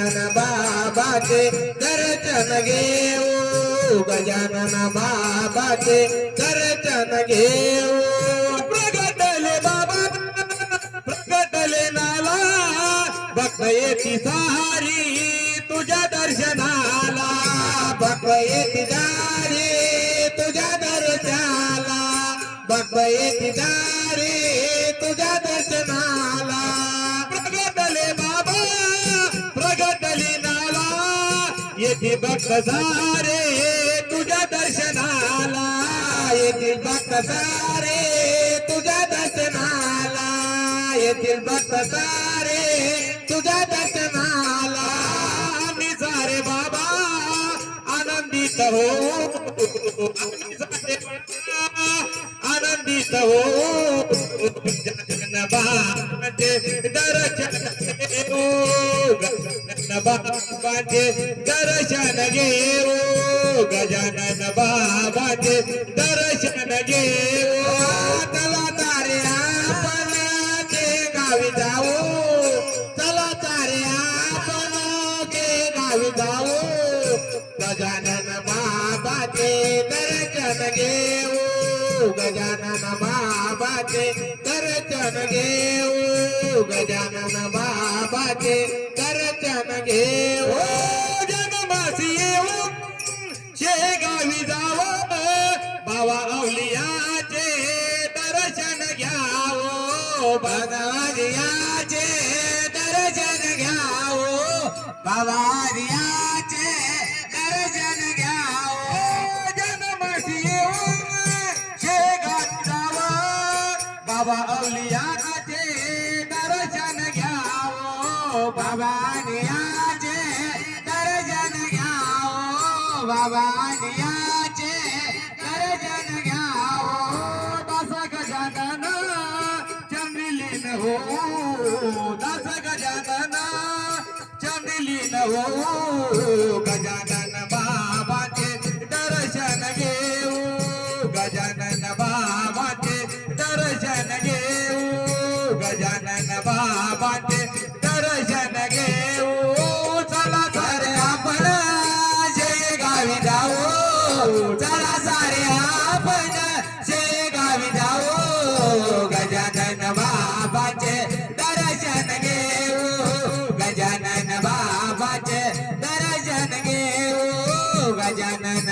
गजानन बाबाचे दर्शन घेऊ गजानन बाबाचे दर्शन घेऊ प्रगटले बाबा प्रगटले नाला भक्त येती सारी तुझ्या दर्शनाला भक्त येती सारी तुझ्या दर्शनाला भक्त येती सारी तुझ्या दर्शनाला प्रगटले बाबा प्रगटली नाला येती भक्त सारे तुझ्या दर्शनाला येतील भक्त सारे तुझ्या दर्शनाला येतील भक्त सारे तुझ्या दर्शनाला आम्ही सारे बाबा आनंदित हो आनंदित हो गजानन बाबाचे दर्शन घेऊ गजानन बाबाचे दर्शन घेऊ गजानन बाबाचे दर्शन घेऊ चला तारे आपण ते गावी जाऊ चला तारे आपण ते गावी जाऊ गजानन बाबाचे दर्शन घेऊ गजानन बाबाचे दर्शन घेऊ गजानन बाबाचे दर्शन घेऊ जन्मासी येऊ शेगावी जावं बाबा अवलियाचे दर्शन घ्यावं भगवादियाचे दर्शन घ्यावं बाबा आर्याचे दर्शन घ्यावं जन्मासी येऊन शेगावी जावं बाबा अवलियाचे दर्शन घ्यावं बाबा आर्याचे दर्शन घ्यावं बाबा आर्याचे दर्शन घ्यावं दास गजानन चंद्रलीन हो दास गजानन चंद्रलीन हो गजानन बाबाचे दर्शन घेऊ गजानन बाबाचे दर्शन घेऊ गजानन बाबाचे दर्शन घेऊ चला सारे आपण शेगावी जाऊ चला सारे आपण शेगावी जाऊ गजानन बाबाचे दर्शन घेऊ गजानन बाबाचे दर्शन घेऊ गजानन